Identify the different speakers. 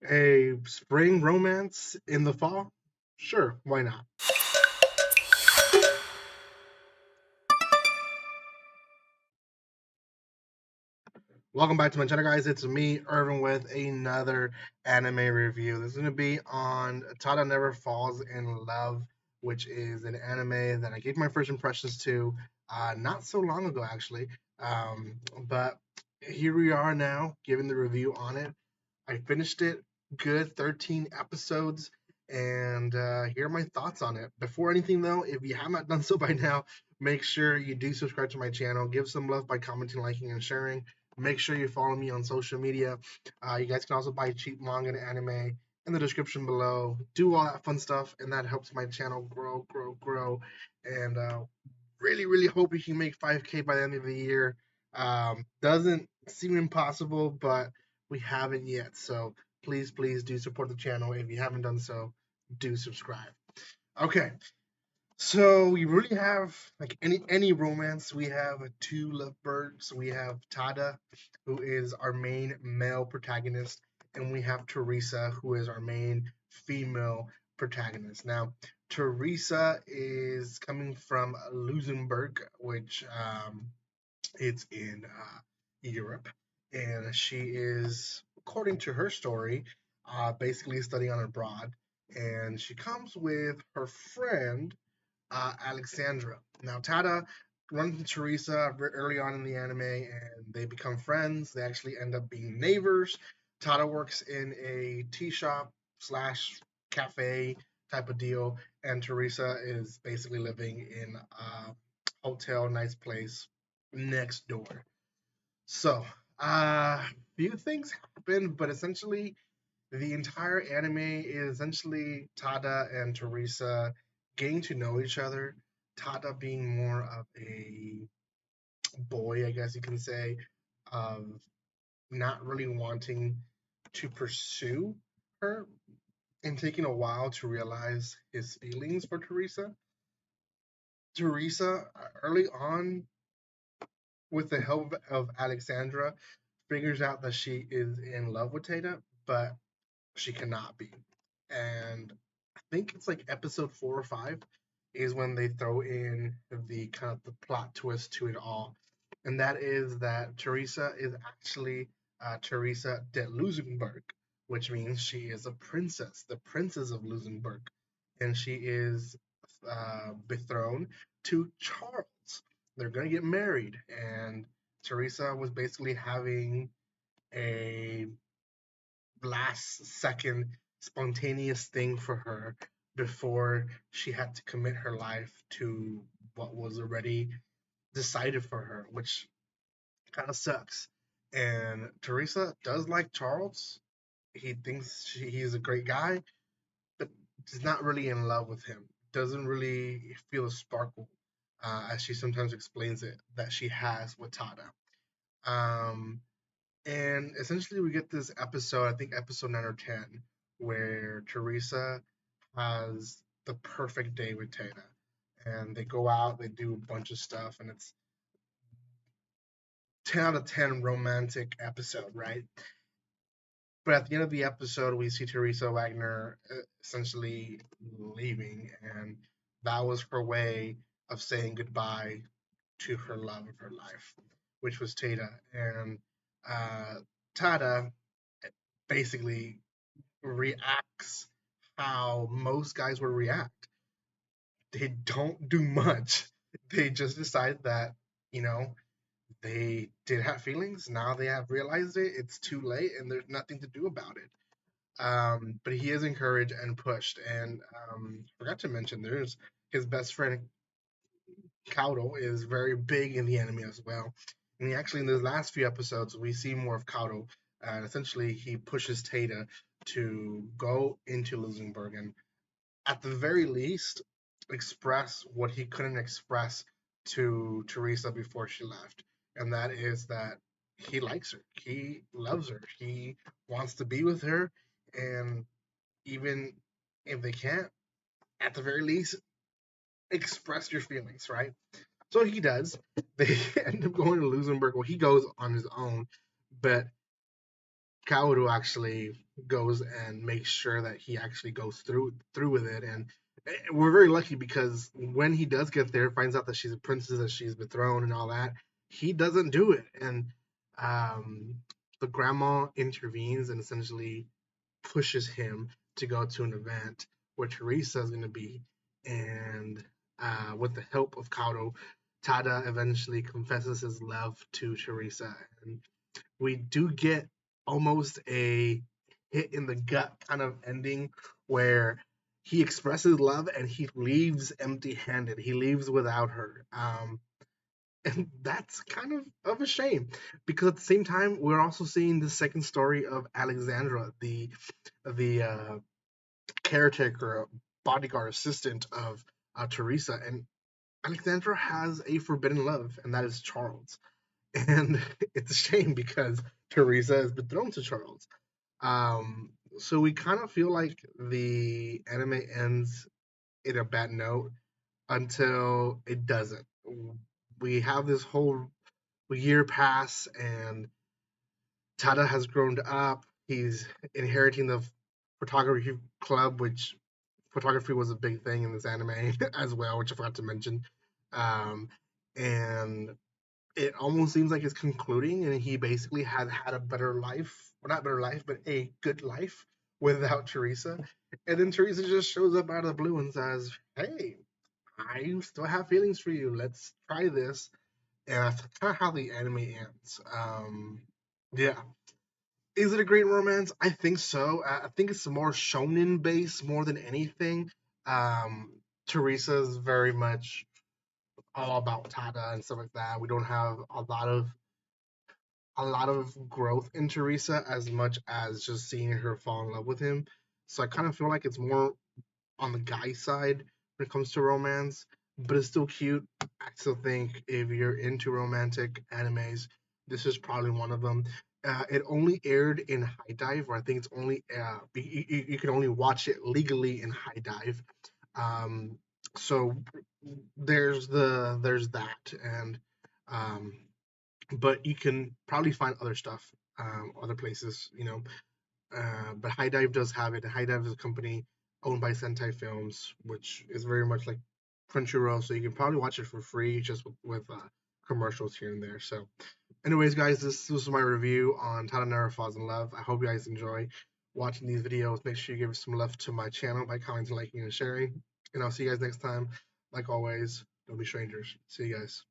Speaker 1: A spring romance in the fall? Sure, why not? Welcome back to my channel, guys. It's me, Irvin, with another anime review. This is going to be on Tada Never Falls in Love, which is an anime that I gave my first impressions to not so long ago, actually. But here we are now, giving the review on it. I finished it, good 13 episodes, and here are my thoughts on it. Before anything, though, if you have not done so by now, make sure you do subscribe to my channel. Give some love by commenting, liking, and sharing. Make sure you follow me on social media. You guys can also buy cheap manga and anime in the description below. Do all that fun stuff, and that helps my channel grow. And really, really hope we can make 5K by the end of the year. Doesn't seem impossible, but we haven't yet. So please do support the channel. If you haven't done so, do subscribe. Okay, so we really have like any romance. We have two lovebirds. We have Tada, who is our main male protagonist, and we have Teresa, who is our main female protagonist. Now, Teresa is coming from Luxembourg, which it's in Europe, and she is, according to her story, basically studying on abroad, and she comes with her friend Alexandra. Now, Tada runs into Teresa early on in the anime, and they become friends. They actually end up being neighbors. Tada works in a tea shop slash cafe type of deal, and Teresa is basically living in a hotel, nice place next door. So, few things happen, but essentially the entire anime is essentially Tada and Teresa getting to know each other. Tada being more of a boy, I guess you can say, of not really wanting to pursue her and taking a while to realize his feelings for Teresa. Teresa, early on, with the help of Alexandra, figures out that she is in love with Tada, but she cannot be. And I think it's like episode 4 or 5 is when they throw in the kind of the plot twist to it all, and that is that Teresa is actually Teresa de Luxembourg, which means she is a princess, the princess of Luxembourg, and she is betrothed to Charles. They're gonna get married, and Teresa was basically having a last second spontaneous thing for her before she had to commit her life to what was already decided for her, which kind of sucks. And Teresa does like Charles. He thinks he's a great guy, but is not really in love with him. Doesn't really feel a sparkle, as she sometimes explains it, that she has with Tada. Um, And essentially, we get this episode, I think episode 9 or 10, where Teresa has the perfect day with Tana. And they go out, they do a bunch of stuff, and it's 10 out of 10 romantic episode, right? But at the end of the episode, we see Teresa Wagner essentially leaving, and that was her way of saying goodbye to her love of her life, which was Tata. And uh, Tada basically reacts how most guys would react. They don't do much. They just decide that, you know, they did have feelings. Now they have realized it. It's too late, and there's nothing to do about it. But he is encouraged and pushed. And forgot to mention, there's his best friend Kauto is very big in the anime as well. And he actually, in the last few episodes, we see more of Kauto. And essentially, he pushes Tata to go into Luxembourg and, at the very least, express what he couldn't express to Teresa before she left. And that is that he likes her. He loves her. He wants to be with her. And even if they can't, at the very least, express your feelings, right? So he does. They end up going to Luxembourg. Well, he goes on his own, but Kaoru actually goes and makes sure that he actually goes through with it, and we're very lucky because when he does get there, finds out that she's a princess, that she's betrothed, and all that, he doesn't do it, and um, the grandma intervenes and essentially pushes him to go to an event where Teresa is going to be, and with the help of Kaoru, Tada eventually confesses his love to Teresa, and we do get almost a hit in the gut kind of ending where he expresses love and he leaves empty handed. He leaves without her. And that's kind of a shame because at the same time, we're also seeing the second story of Alexandra, the caretaker, bodyguard assistant of Teresa. And Alexandra has a forbidden love, and that is Charles. And it's a shame because Teresa has been thrown to Charles. So we kind of feel like the anime ends in a bad note until it doesn't. We have this whole year pass, and Tada has grown up. He's inheriting the photography club, which photography was a big thing in this anime as well, which I forgot to mention. Um, and it almost seems like it's concluding, and he basically had a better life, well, not better life, but a good life without Teresa. And then Teresa just shows up out of the blue and says, "Hey, I still have feelings for you. Let's try this." And that's kind of how the anime ends. Yeah, is it a great romance? I think so. I think it's more shonen based more than anything. Um, Teresa is very much all about Tada and stuff like that. We don't have a lot of growth in Teresa as much as just seeing her fall in love with him. So I kind of feel like it's more on the guy side when it comes to romance, but it's still cute. I still think if you're into romantic animes, this is probably one of them. It only aired in HiDive, or I think it's only you can only watch it legally in HiDive. Um, so there's that, and um, but you can probably find other stuff, other places, but High Dive does have it. High Dive is a company owned by Sentai Films, which is very much like Crunchyroll, so you can probably watch it for free just with commercials here and there. So, anyways, guys, this was my review on Tada Never Falls in Love. I hope you guys enjoy watching these videos. Make sure you give some love to my channel by commenting, liking, and sharing. And I'll see you guys next time. Like always, don't be strangers. See you guys.